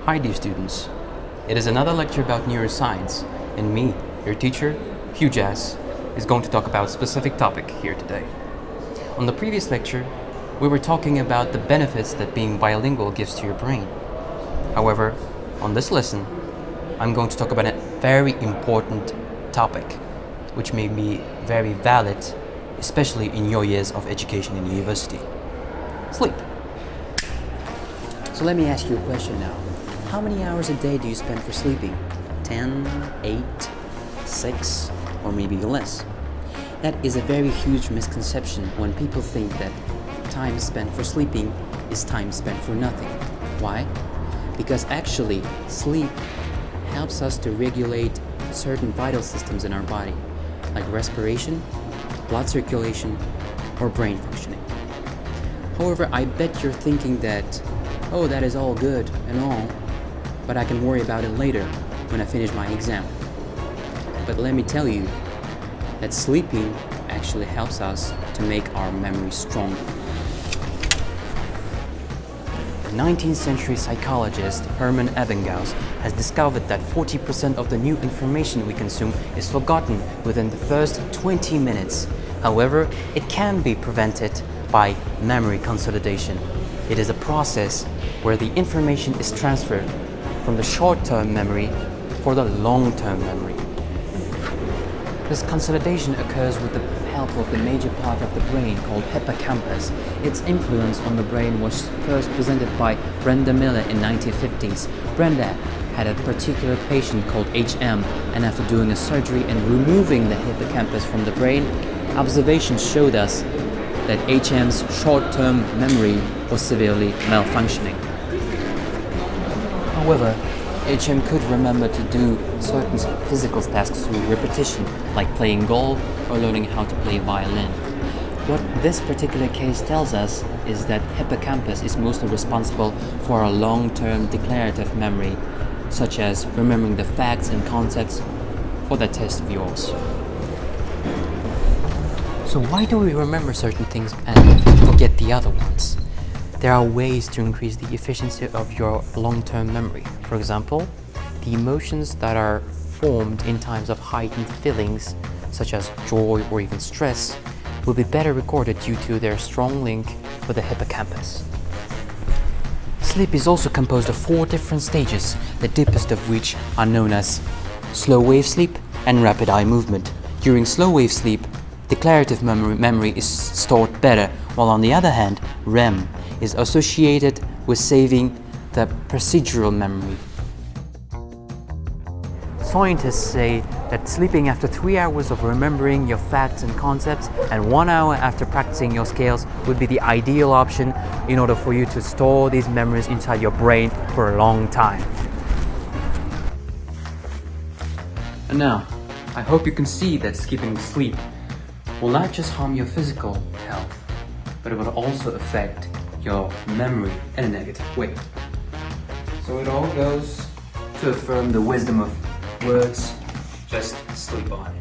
Hi dear students, it is another lecture about neuroscience, and me, your teacher, Hugh Jazz, is going to talk about a specific topic here today. On the previous lecture, we were talking about the benefits that being bilingual gives to your brain. However, on this lesson, I'm going to talk about a very important topic, which may be very valid, especially in your years of education in university. Sleep. So let me ask you a question now. How many hours a day do you spend for sleeping? 10, 8, 6, or maybe less? That is a very huge misconception when people think that time spent for sleeping is time spent for nothing. Why? Because actually, sleep helps us to regulate certain vital systems in our body, like respiration, blood circulation, or brain functioning. However, I bet you're thinking that, oh, that is all good and all, but I can worry about it later when I finish my exam. But let me tell you that sleeping actually helps us to make our memory stronger. The 19th century psychologist Hermann Ebbinghaus has discovered that 40% of the new information we consume is forgotten within the first 20 minutes. However, it can be prevented by memory consolidation. It is a process where the information is transferred from the short-term memory for the long-term memory. This consolidation occurs with the help of the major part of the brain called hippocampus. Its influence on the brain was first presented by Brenda Miller in 1950s. Brenda had a particular patient called HM, and after doing a surgery and removing the hippocampus from the brain, observations showed us that HM's short-term memory was severely malfunctioning. However, HM could remember to do certain physical tasks through repetition, like playing golf or learning how to play violin. What this particular case tells us is that hippocampus is mostly responsible for our long-term declarative memory, such as remembering the facts and concepts for that test of yours. So why do we remember certain things and forget the other ones? There are ways to increase the efficiency of your long-term memory. For example, the emotions that are formed in times of heightened feelings, such as joy or even stress, will be better recorded due to their strong link with the hippocampus. Sleep is also composed of 4 different stages, the deepest of which are known as slow wave sleep and rapid eye movement. During slow wave sleep, declarative memory is stored better, while on the other hand, REM is associated with saving the procedural memory. Scientists say that sleeping after 3 hours of remembering your facts and concepts and 1 hour after practicing your scales would be the ideal option in order for you to store these memories inside your brain for a long time. And now, I hope you can see that skipping sleep will not just harm your physical health, but it will also affect your memory in a negative way. So it all goes to affirm the wisdom of words, just sleep on.